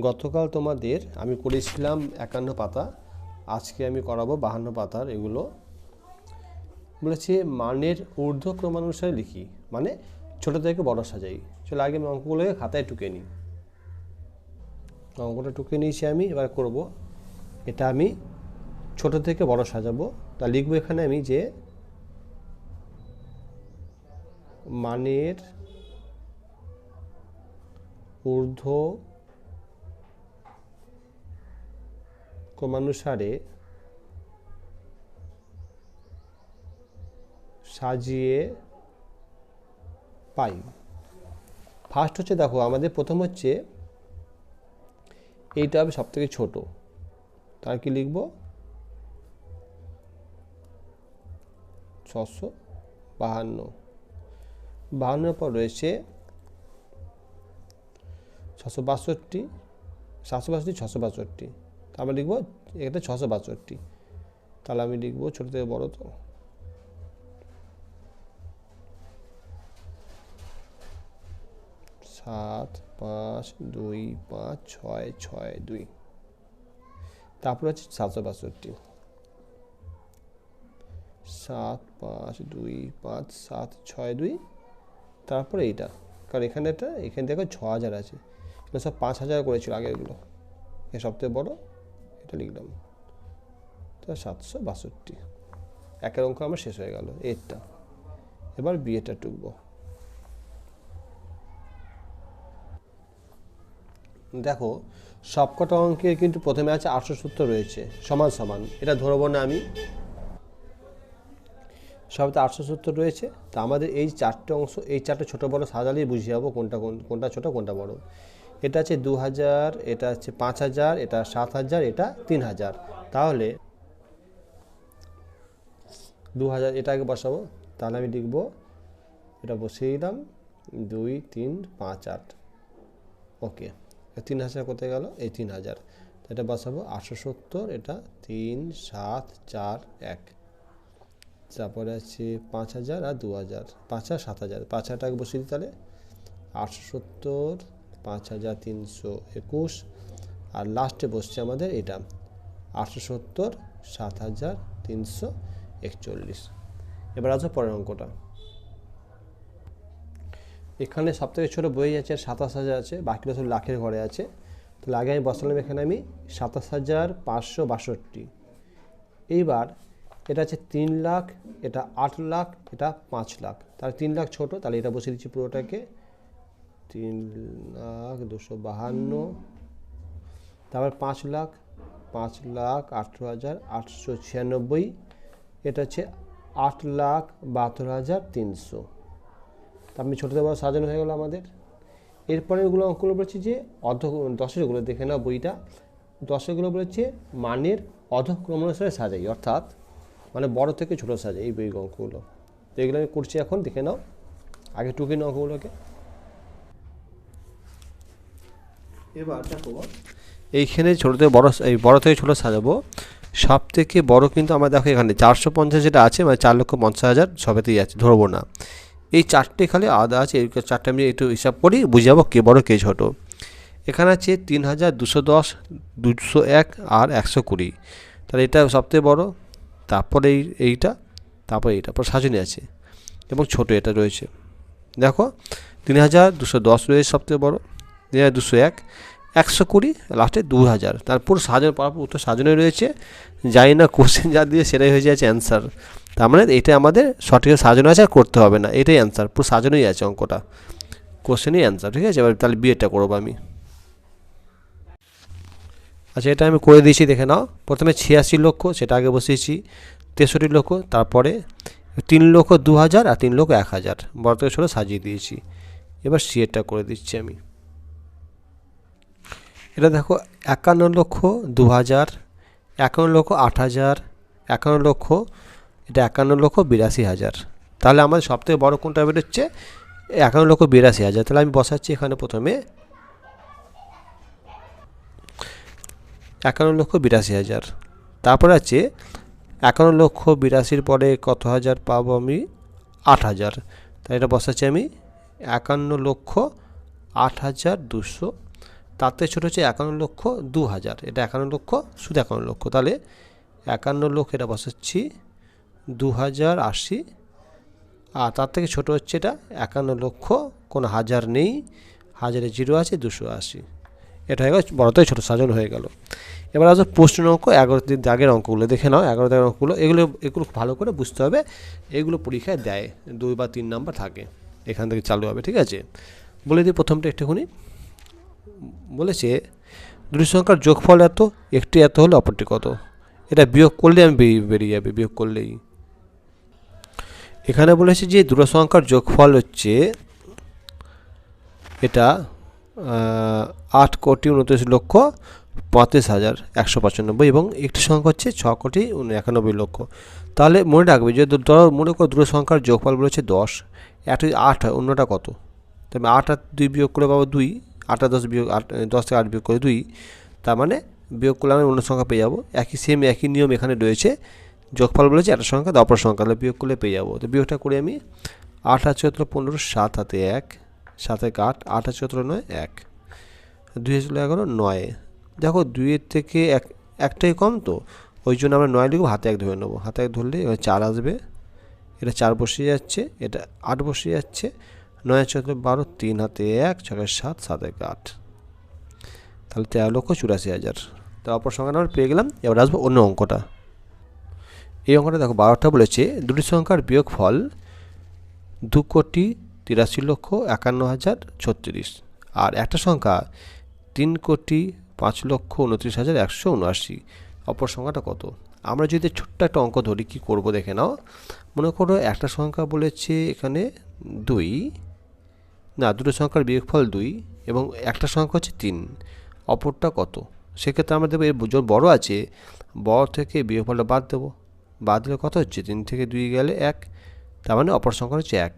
গতকাল তোমাদের আমি করেছিলাম 51 পাতা, আজকে আমি করাবো 52 পাতার। এগুলো বলেছে মানের ঊর্ধ্ব ক্রমানুসারে লিখি, মানে ছোট থেকে বড় সাজাই। চলো আগে আমি অঙ্কগুলোকে খাতায় টুকে নিই। অঙ্কটা টুকে নিয়েছি আমি, এবার করব এটা আমি ছোট থেকে বড় সাজাবো। তা লিখবো এখানে আমি যে মানের ঊর্ধ্ব ক্রমানুসারে সাজিয়ে পাই। ফার্স্ট হচ্ছে, দেখো আমাদের প্রথম হচ্ছে এইটা হবে সব থেকে ছোট, তার কি লিখব 652। 52 পর রয়েছে 662, 762, 662, তারপর লিখব এটা 662। তাহলে আমি লিখব ছোট থেকে বড়, তো 7 5 2 5 6 6 2, তারপর হচ্ছে 762, 7 5 2 5 7 6 2, তারপরে এইটা, কারণ এখানে দেখো 6000 আছে, এগুলো সব 5000 করেছিল আগেরগুলো, এ সবথেকে বড় এটা লিখলাম, তো 762। একের অঙ্ক আমার শেষ হয়ে গেল এরটা। এবার বিয়েটা টুকবো। দেখো সবকটা অঙ্কের কিন্তু প্রথমে আছে 870 রয়েছে, সমান সমান, এটা ধরবো না আমি, সবতে 870 রয়েছে। তা আমাদের এই চারটে অংশ, এই চারটে ছোট বড় সাজালেই বুঝিয়ে যাবো কোনটা ছোট কোনটা বড়। এটা আছে 2000, এটা আছে 5000, এটা 7000, এটা 3000। তাহলে 2000 এটা আগে বসাবো, তাহলে আমি লিখবো, এটা বসিয়ে দিলাম 2 3 5 8। ওকে, 3000 কোথায় গেল? এই 3000, এটা বসাবো 870, এটা 3 7 4 1। তারপরে আছে 5000 আর 2000, 5000 7000, 5000 টাকা বসিয়ে দিই, তাহলে 870 5321, আর লাস্টে বসছে আমাদের এটা 870 7341। এবার আছে পরের অঙ্কটা। এখানে সব থেকে ছোটো বই আছে 27000 আছে, বাকিটা সব লাখের ঘরে আছে। তাহলে আগে আমি বসালাম এখানে আমি 27562। এইবার এটা আছে 3 লাখ, এটা 8 লাখ, এটা 5 লাখ, তাহলে 3 লাখ ছোটো, তাহলে এটা বসিয়ে দিচ্ছি পুরোটাকে 3,252। তারপর 5 লাখ, 5,18,896। এটা হচ্ছে 8,72,300। তা আপনি ছোটো থেকে বড় সাজানো হয়ে গেল আমাদের। এরপরে এগুলো অঙ্কগুলো বলেছি যে দশেরগুলো দেখে নাও বইটা। দশেরগুলো বলেছে মানের অধক্রমানুসারে সাজাই, অর্থাৎ মানে বড় থেকে ছোট সাজাই এই বই অঙ্কগুলো। তো এগুলো আমি করছি এখন, দেখে নাও, আগে টুকে নাও অঙ্কগুলোকে। এবার দেখো এইখানে ছোটো থেকে বড়, এই বড় থেকে ছোটো সাজাবো। সব থেকে বড় কিন্তু আমার দেখো এখানে 450 যেটা আছে, মানে 4,50,000 সবেতেই আছে, ধরবো না। এই চারটে খালি আলাদা আছে, এই চারটে আমি একটু হিসাব করি, বুঝে যাবো কে বড় কে ছোট। এখানে আছে 3210, 201 আর 120, তাহলে এটা সবথেকে বড়। তারপরে এইটা, তারপরে এইটা, পর সাজানি আছে এবং ছোট এটা রয়েছে। দেখো 3210 রয়েছে সবথেকে বড়, 3201, 120, লাস্টে 2000। তারপর সাজানো পাওয়ার উত্তর সাজানো রয়েছে। জানি না কোশ্চেন যা দিয়ে সেটাই হয়ে যাচ্ছে অ্যান্সার। তার মানে এটা আমাদের সঠিক সাজানো আছে, আর করতে হবে না, এটাই অ্যান্সার, পুরো সাজানোই আছে অঙ্কটা, কোশ্চেনই অ্যান্সার। ঠিক আছে, এবার তাহলে বিয়েটা করবো আমি। আচ্ছা, এটা আমি করে দিয়েছি, দেখে নাও। প্রথমে 86 লক্ষ, সেটা আগে বসিয়েছি, 63 লক্ষ, তারপরে 3,02,000 আর 3,01,000, বড় থেকে ছোটো সাজিয়ে দিয়েছি। এবার সিএটা করে দিচ্ছি আমি। এটা দেখো 51 লক্ষ 2,000, 51 লক্ষ 8,000, 51 লক্ষ, এটা 51 লক্ষ 82,000। তাহলে আমাদের সবথেকে বড় কোনটা বেরোচ্ছে? 51 লক্ষ 82,000। তাহলে আমি বসাচ্ছি এখানে প্রথমে 51 লক্ষ 82,000। তারপর আছে 51 লক্ষ 82 পরে কত হাজার পাবো আমি? 8,000। তাই এটা বসাচ্ছি আমি 51 লক্ষ 8,200 তার থেকে ছোটো হচ্ছে 51,02,000, এটা 51,00,000, শুধু 51,00,000, তাহলে 51,00,000 এটা বসাচ্ছি 2080, আর তার থেকে ছোটো হচ্ছে এটা 51,00,000, কোনো হাজার নেই, হাজারে 0 আছে, 280, এটা হয়ে গেল বড় থেকে ছোটো সাজানো হয়ে গেল। এবার আসলে প্রশ্ন অঙ্ক 11 দিন আগের অঙ্কগুলো দেখে নাও, 11 দিনের অঙ্কগুলো, এগুলো ভালো করে বুঝতে হবে, এগুলো পরীক্ষায় দেয়, 2 বা 3 নাম্বার থাকে, এখান থেকে চালু হবে, ঠিক আছে। বলে দিই প্রথমটা একটুখানি, বলেছে দুটি সংখ্যার যোগফল এত, একটি এত হলে অপরটি কত। এটা বিয়োগ করলে আমি বেরিয়ে যাবে, বিয়োগ করলেই। এখানে বলেছে যে দুটো সংখ্যার যোগফল হচ্ছে এটা 8,29,35,195 এবং একটি সংখ্যা হচ্ছে 6,91,00,000। তাহলে মনে রাখবে যে মনে করো দুটো সংখ্যার যোগফল বলেছে 10, একটা 8 হয়, অন্যটা কত, তবে 8 আর 2 বিয়োগ করে পাবো 2, 8 আর 10 বিয়োগ 10 থেকে 8 বিয়োগ করে 2, তার মানে বিয়োগ করলে আমি অন্য সংখ্যা পেয়ে যাবো। একই নিয়ম এখানে রয়েছে, যোগফল বলেছে একটা সংখ্যা অপর সংখ্যা, তাহলে বিয়োগ করলে পেয়ে যাবো। তো বিয়োগটা করে আমি 8 আর 14 15, 7 হাতে 1, 7 1 8, 8 আর 14 9 1, 2 হলো 11 9। দেখো 2-এর থেকে একটাই কম, তো ওই জন্য আমরা 9 লিখব, হাতে 1 ধরে নেবো, হাতে 1 ধরলে 4 আসবে, এটা 4 বসিয়ে যাচ্ছে, এটা 8 বসিয়ে যাচ্ছে, 9 আর 14 12, 3 হাতে 1, 6 7, 7 1 8, তাহলে 13,84,000। তো অপর সংখ্যা আমরা পেয়ে গেলাম। এবার আসবো অন্য অঙ্কটা। এই অঙ্কটা দেখো 12টা বলেছে দুটি সংখ্যার বিয়োগফল 2,83,51,036, আর একটা সংখ্যা 3,05,29,179, অপর সংখ্যাটা কত। আমরা যদি ছোট্ট একটা অঙ্ক ধরি, কী করবো দেখে নাও। মনে করো একটা সংখ্যা বলেছে এখানে 2, না দুটো সংখ্যার বিয়োগফল 2 এবং একটা সংখ্যা হচ্ছে 3, অপরটা কত। সেক্ষেত্রে আমরা দেবো এর বড় আছে, বড় থেকে বিয়োগফলটা বাদ দেবো, বাদ দিলে কত হচ্ছে, 3 থেকে 2 গেলে 1, তার মানে অপর সংখ্যা হচ্ছে 1,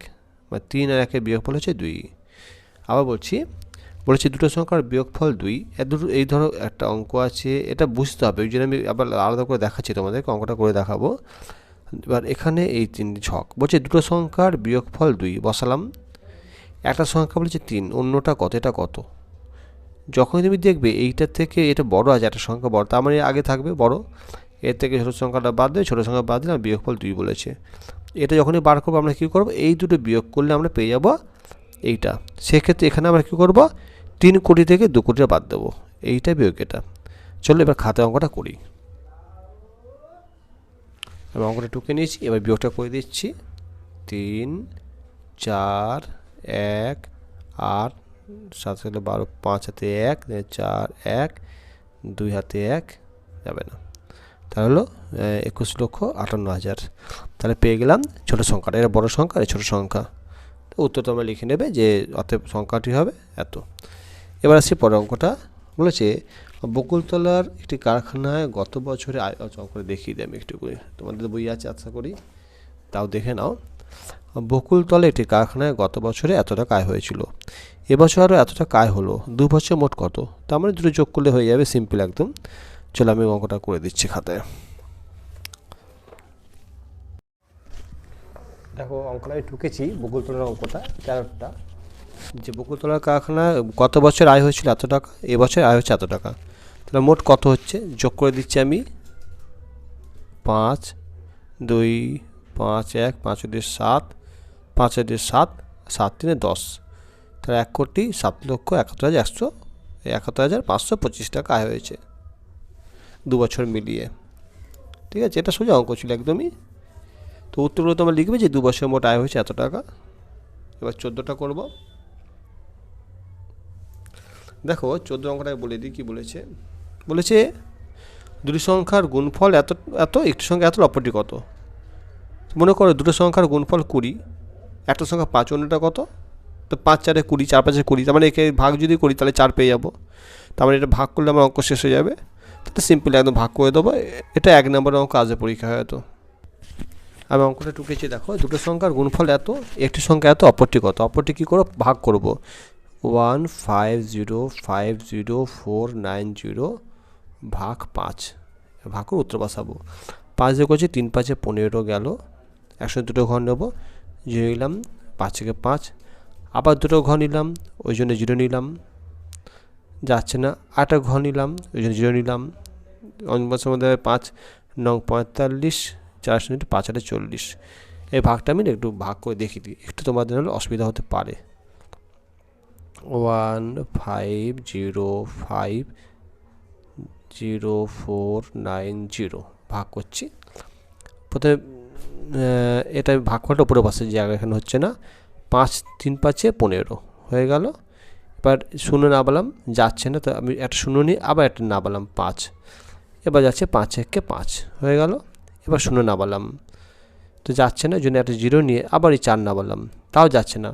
মানে 3 আর 1-এর বিয়োগফল হচ্ছে 2। আবার বলেছি দুটো সংখ্যার বিয়োগফল 2, এই ধরো একটা অঙ্ক আছে, এটা বুঝতে হবে, ওই জন্য আমি আবার আলাদা করে দেখাচ্ছি তোমাদেরকে, অঙ্কটা করে দেখাবো। এবার এখানে এই 3টি ছক বলছে দুটো সংখ্যার বিয়োগফল 2 বসালাম, একটা সংখ্যা বলেছে 3, অন্যটা কত, এটা কত। যখনই তুমি দেখবে এইটার থেকে এটা বড় আছে, একটা সংখ্যা বড়, তার মানে আগে থাকবে বড়, এর থেকে ছোটো সংখ্যাটা বাদ দেবে, ছোটো সংখ্যা বাদ দিলে বিয়োগফল 2 বলেছে। এটা যখনই বার করবো আমরা কী করবো, এই দুটো বিয়োগ করলে আমরা পেয়ে যাবো এইটা। সেক্ষেত্রে এখানে আমরা কী করবো, 3 কোটি থেকে 2 কোটিটা বাদ দেবো, এইটা বিয়োগ এটা। চলো এবার খাতায় অঙ্কটা করি। আমি অঙ্কটা টুকে নিয়েছি, এবার বিয়োগটা করে দিচ্ছি। 3 4 1 8 7 হলো 12, 5 হাতে 1, 4 1, 2 হাতে 1 যাবে না, তাহলে হলো 21,58,000। তাহলে পেয়ে গেলাম ছোটো সংখ্যাটা, এটা বড় সংখ্যা, এটা ছোটো সংখ্যা। তো উত্তর তোমরা লিখে নেবে যে অতএব সংখ্যাটি হবে এত। এবার আসছি পরের অঙ্কটা। বলেছে বকুলতলার একটি কারখানায় গত বছরে অঙ্ক করে দেখিয়ে দিই আমি একটু করে, তোমাদের বই আছে আশা করি, তাও দেখে নাও। বকুলতলা একটি কারখানায় গত বছরে এত টাকা আয় হয়েছিল, এবছর আরও এত টাকা আয় হলো, 2 বছর মোট কত। তার মানে দুটো যোগ করলে হয়ে যাবে, সিম্পল একদম। চলো আমি অঙ্কটা করে দিচ্ছি খাতায়। দেখো অঙ্কটা আমি ঠুকেছি, বকুলতলার অঙ্কটা 13টা, যে বকুলতলার কারখানায় গত বছর আয় হয়েছিল এত টাকা, এবছর আয় হচ্ছে এত টাকা, তাহলে মোট কত হচ্ছে যোগ করে দিচ্ছি আমি। 5 2 5 1 5 2 7, 5 2 7, 7 3 10, তাহলে 1,71,71,525 টাকা আয় হয়েছে 2 বছর মিলিয়ে। ঠিক আছে, এটা সোজা অঙ্ক ছিল একদমই। তো উত্তরগুলো তোমরা লিখবে যে 2 বছর মোট আয় হয়েছে এত টাকা। এবার 14টা করব। দেখো 14 অঙ্কটাকে বলে দিই কী বলেছে। বলেছে দুটি সংখ্যার গুণফল এত এত, একটি সংখ্যা এত, অপরটি কত। মনে করো দুটো সংখ্যার গুণফল 20, একটা সংখ্যা 5, অন্যটা কত। তো 5 4 20, 4 5 20, তার মানে একে ভাগ যদি করি তাহলে 4 পেয়ে যাবো। তার মানে এটা ভাগ করলে আমার অঙ্ক শেষ হয়ে যাবে। তাহলে সিম্পল একদম ভাগ করে দেবো। এটা 1 নম্বরের অঙ্ক, আসবে পরীক্ষা হয়তো। আমি অঙ্কটা টুকেছি, দেখো দুটো সংখ্যার গুণফল এত, একটি সংখ্যা এত, অপরটি কত। অপরটি কী করো, ভাগ করব। 1505049 ভাগ 5, ভাগ করে উত্তর বসাবো। 5 দিয়ে করছি 3 5 15 গেল, 102 ঘর নেব, 0 নিলাম, 5 থেকে 5, আবার 2 ঘর নিলাম, ওই জন্য 0 নিলাম, যাচ্ছে না। 8 ঘর নিলাম, ওই জন্য 0 নিলাম। বছরের মধ্যে 5 নং 45, 4 মিনিট 5 8 40। এই ভাগটা আমি একটু ভাগ করে দেখিয়ে দিই, একটু তোমাদের হলে অসুবিধা হতে পারে। 15050490 ভাগ করছি। প্রথমে এটা ভাগ করাটা উপরে বসে, জায়গা এখানে হচ্ছে না। 5 3 5 15 হয়ে গেল। এবার শূন্য না বললাম, যাচ্ছে না, তো আমি একটা শূন্য নিই, আবার একটা না বললাম 5, এবার যাচ্ছে 5 1 5 হয়ে গেল। এবার শূন্য না বললাম, তো যাচ্ছে না, জন্য একটা 0 নিয়ে আবার এই 4 না বললাম, তাও যাচ্ছে না,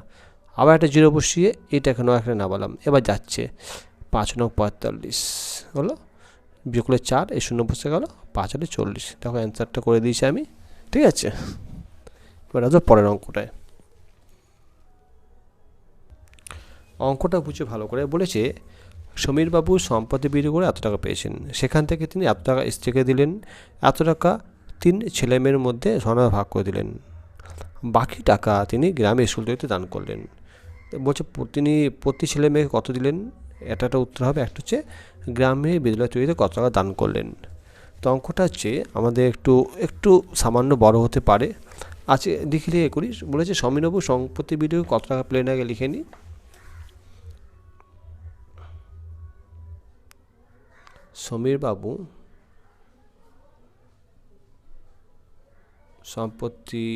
আবার একটা 0 বসিয়ে এইটা এখানে একটা না বললাম, এবার যাচ্ছে। 5 নং 45 হলো, বিয়োগলে 4, এই শূন্য বসে গেল, 5 8 40। দেখো অ্যান্সারটা করে দিয়েছি আমি, ঠিক আছে। এবার আসো পরের অঙ্কটায়। অঙ্কটা বুঝে ভালো করে বলেছে, সমীরবাবু সম্পত্তি বিক্রি করে এত টাকা পেয়েছেন, সেখান থেকে তিনি এত টাকা স্ত্রীকে দিলেন, এত টাকা 3 ছেলেমেয়ের মধ্যে সমানভাবে ভাগ করে দিলেন, বাকি টাকা তিনি গ্রামে স্কুল তৈরিতে দান করলেন। বলছে তিনি প্রতি ছেলে মেয়েকে কত দিলেন, এটা একটা উত্তর হবে। একটা হচ্ছে গ্রামে বিদ্যালয় তৈরিতে কত টাকা দান করলেন। তো অঙ্কটা হচ্ছে আমাদের একটু সামান্য বড় হতে পারে। আজকে লিখে করি। বলেছে সমীরবাবু সম্পত্তি বিক্রি করে কত টাকা পেলেন, আগে লিখে নিই। সমীরবাবু সম্পত্তি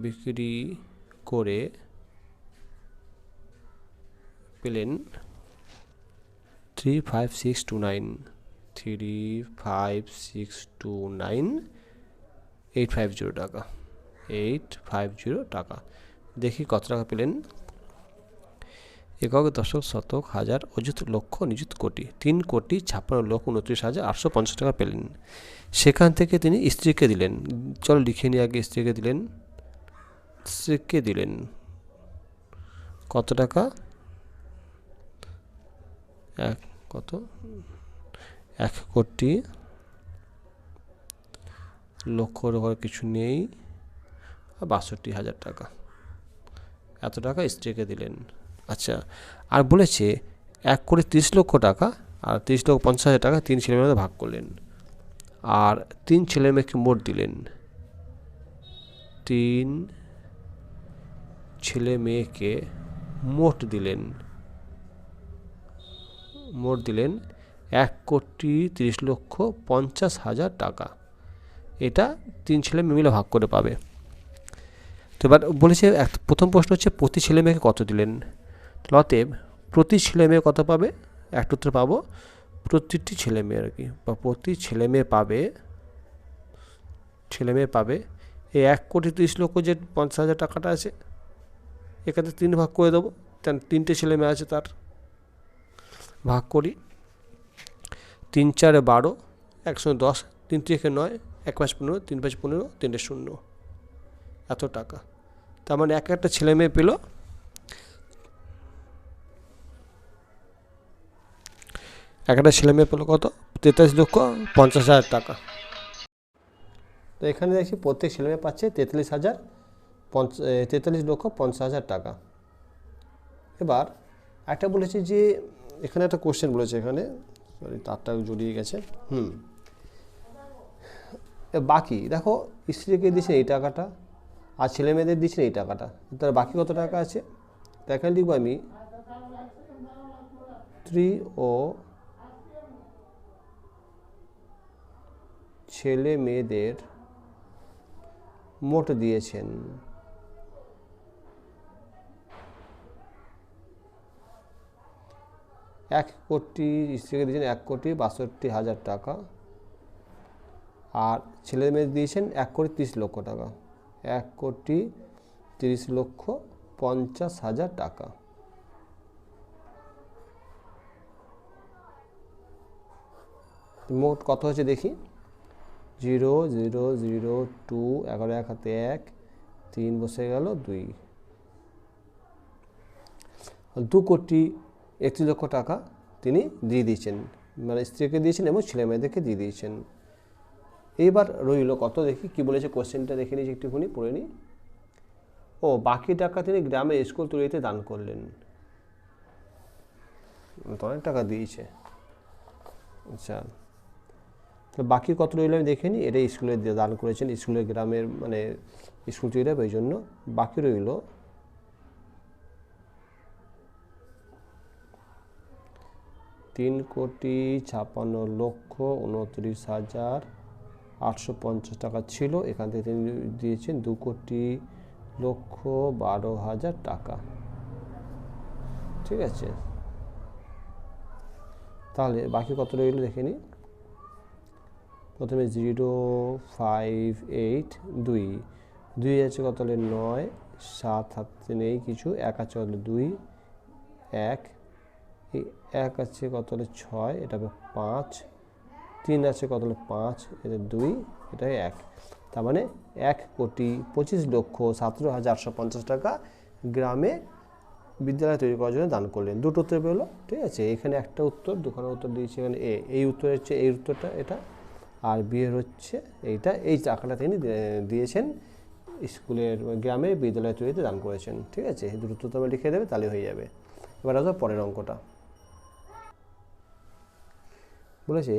বিক্রি করে পেলেন 35629 850 টাকা, 850 টাকা। দেখি কত টাকা পেলেন। একক, দশক, শতক, হাজার, অযুত, লক্ষ, নিযুত, কোটি। 3,56,29,850 টাকা পেলেন। সেখান থেকে তিনি স্ত্রীকে দিলেন, চলো লিখে নিয়ে আগে। স্ত্রীকে দিলেন কত টাকা, কত 1,00,00,000, লক্ষর ঘরে কিছু নেই, 62,000 টাকা, এত টাকা স্ত্রীকে দিলেন। আচ্ছা, আর বলেছে 1,30,00,000 টাকা আর 30,50,000 টাকা 3 ছেলে মেয়েদের ভাগ করলেন, আর 3 ছেলে মেয়েকে মোট দিলেন, 3 ছেলে মেয়েকে মোট দিলেন 1,30,50,000 টাকা। এটা 3 ছেলে মেয়ে মিলে ভাগ করে পাবে। তো এবার বলেছে, প্রথম প্রশ্ন হচ্ছে প্রতি ছেলে মেয়েকে কত দিলেন। অতএব প্রতি ছেলে মেয়ে কত পাবে, একটা উত্তর পাবো, প্রতিটি ছেলে মেয়ে আর কি, বা প্রতি ছেলে মেয়ে পাবে এই 1,30,00,000 যে 50,000 টাকাটা আছে, এখানে 3 ভাগ করে দেবো, 3টে ছেলে মেয়ে আছে, তার ভাগ করি। 3 4 12, 110, 3 3 9, 1 5 15, 3 5 15, 3 0, এত টাকা। তার মানে একটা ছেলে মেয়ে পেল কত, 43,50,000 টাকা। তো এখানে দেখছি প্রত্যেক ছেলে মেয়ে পাচ্ছে 43,50,000 টাকা। এবার একটা বলেছি যে এখানে একটা কোশ্চেন বলেছে, এখানে সরি তারটা জড়িয়ে গেছে। বাকি দেখো, স্ত্রীকে দিয়েছেন এই টাকাটা আর ছেলে মেয়েদের দিয়েছেন এই টাকাটা, তার বাকি কত টাকা আছে। তো এখানে লিখবো আমি 3 ও ছেলে মেয়েদের মোট দিয়েছেন 1 কোটি, স্ত্রীকে দিয়েছেন 1,62,000 টাকা, আর ছেলে মেয়ে দিয়েছেন 1,30,00,000 টাকা, 1,30,50,000 টাকা। মোট কত হচ্ছে দেখি, 0 0 0 2, 11 1 হাতে 1, 3 বসে গেল 2, 2,31,00,000 টাকা তিনি দিয়ে দিয়েছেন, মানে স্ত্রীকে দিয়েছেন এবং ছেলে মেয়েদেরকে দিয়ে দিয়েছেন। এইবার রইল কত দেখি কি বলেছে কোশ্চেনটা, দেখে নিয়েছি একটুখানি পড়ে নিই। ও বাকি টাকা তিনি গ্রামে স্কুল তৈরিতে দান করলেন। তো অনেক টাকা দিয়েছে। আচ্ছা, তো বাকি কত রইল আমি দেখে নিই। এটা স্কুলে দান করেছেন, স্কুলের গ্রামের মানে স্কুল তৈরি হবে, ওই জন্য বাকি রইল 3,56,29,850 টাকা ছিল। এখান থেকে তিনি দিয়েছেন 2,12,00,000 টাকা। ঠিক আছে, তাহলে বাকি কত রইল দেখে নিই। প্রথমে 0,5,8,2 আছে কত হলে 9, 7 হাতে নেই কিছু, 1 আছে কত 2, 1 এই 1 আছে কত হলে 6, এটা হবে 5, 3 আছে কত হলে 5, এটা 2, এটা 1। তার মানে 1,25,17,850 টাকা গ্রামে বিদ্যালয় তৈরি করার জন্য দান করলেন। দুটো উত্তর পেলো। ঠিক আছে, এখানে একটা উত্তর, দুখানা উত্তর দিয়েছে। এখানে এই উত্তর হচ্ছে এই উত্তরটা এটা, আর বিয়ের হচ্ছে এইটা। এই টাকাটা তিনি দিয়েছেন স্কুলের গ্রামে বিদ্যালয় তৈরিতে দান করেছেন। ঠিক আছে, এই দুটো উত্তর তুমি লিখে দেবে, তাহলে হয়ে যাবে। এবার আসো পরের অঙ্কটা। বলেছে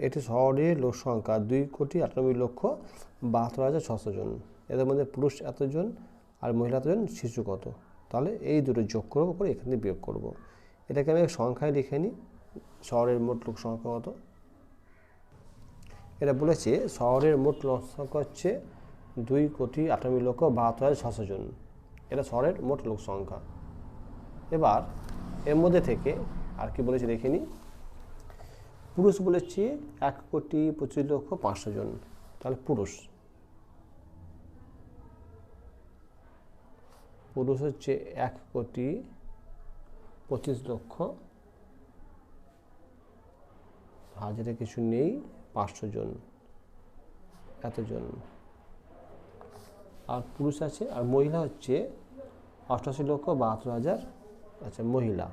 এটি শহরের লোক সংখ্যা 2,98,72,600 জন। এদের মধ্যে পুরুষ এতজন আর মহিলা এতজন, শিশু কত? তাহলে এই দুটো যোগ করবো, করে এখান থেকে বিয়োগ করবো। এটাকে আমি সংখ্যায় লিখে নিই। শহরের মোট লোক সংখ্যা কত? এটা বলেছে শহরের মোট লোক সংখ্যা হচ্ছে 2,98,72,600 জন। এটা শহরের মোট লোক সংখ্যা। এবার এর মধ্যে থেকে আর কি বলেছে দেখে নিই। পুরুষ বলেছে 1,25,05,000 জন। তাহলে পুরুষ হচ্ছে 1,25,00,000, হাজারে কিছু নেই, 500 জন, এতজন। আর পুরুষ আছে, আর মহিলা হচ্ছে 88,72,000। আচ্ছা, মহিলা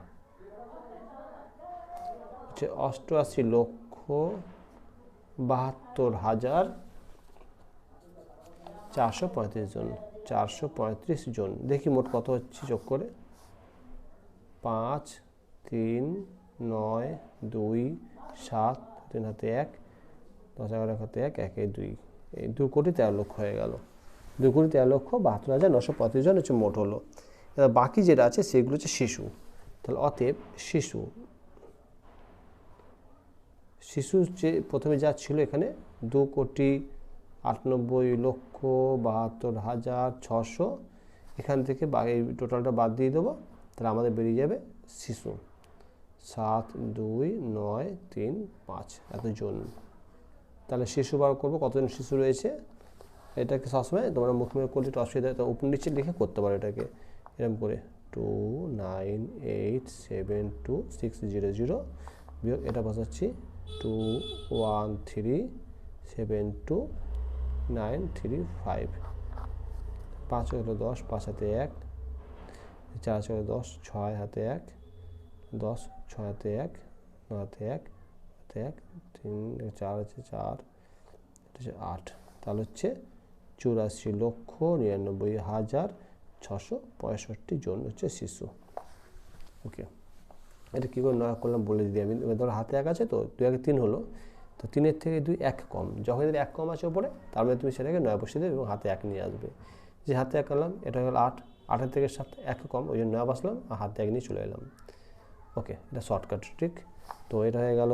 হচ্ছে 88,72,435 জন। 435 জন। দেখি মোট কত হচ্ছে, যোগ করে 5, 3, 9, 2, 7, 3 হাতে 1, 10, 11 হাতে 1, 1, 2, এই 2,13,00,000 হয়ে গেল। 2,13,72,935 জন হচ্ছে মোট হলো। এবার বাকি যেটা আছে সেগুলো হচ্ছে শিশু। তাহলে অতএব শিশু যে প্রথমে যা ছিল এখানে 2,98,72,600, এখান থেকে এই টোটালটা বাদ দিয়ে দেবো। তাহলে আমাদের বেরিয়ে যাবে শিশু 7,2,9,3,5 এতজন। তাহলে শিশু বার করবো, কতজন শিশু রয়েছে। এটাকে সবসময় তোমরা মুখে করলে একটু অসুবিধা হয়, তো উপর নিচে লিখে করতে পারো এটাকে এরকম করে 2,98,726,000 বিয়োগ এটা বসাচ্ছি 2,13,729,35। 5 হলো 10, 5 হাতে 1, 4 হলো 10, 6 হাতে 1, 10, 6 হাতে 1, 9 হাতে 1, হাতে 1, 3, 4 আছে 4, 8। তাহলে হচ্ছে 84,99,665 জন হচ্ছে শিশু। ওকে, এটা কী করে নয় করলাম বলে দিই আমি। ধরো হাতে 1 আছে, তো 2 1 3 হলো, তো 3-এর থেকে 2 1 কম। যখন এদের 1 কম আছে ওপরে, তার মানে তুমি সেটাকে 9 বসিয়ে দেবে এবং হাতে 1 নিয়ে আসবে। যে হাতে 1 আনলাম, এটা হলো 8, 8-এর থেকে 7 1 কম, ওই জন্য 9 বসলাম আর হাতে 1 নিয়ে চলে এলাম। ওকে, এটা শর্টকাট ট্রিক। তো এটা হয়ে গেল।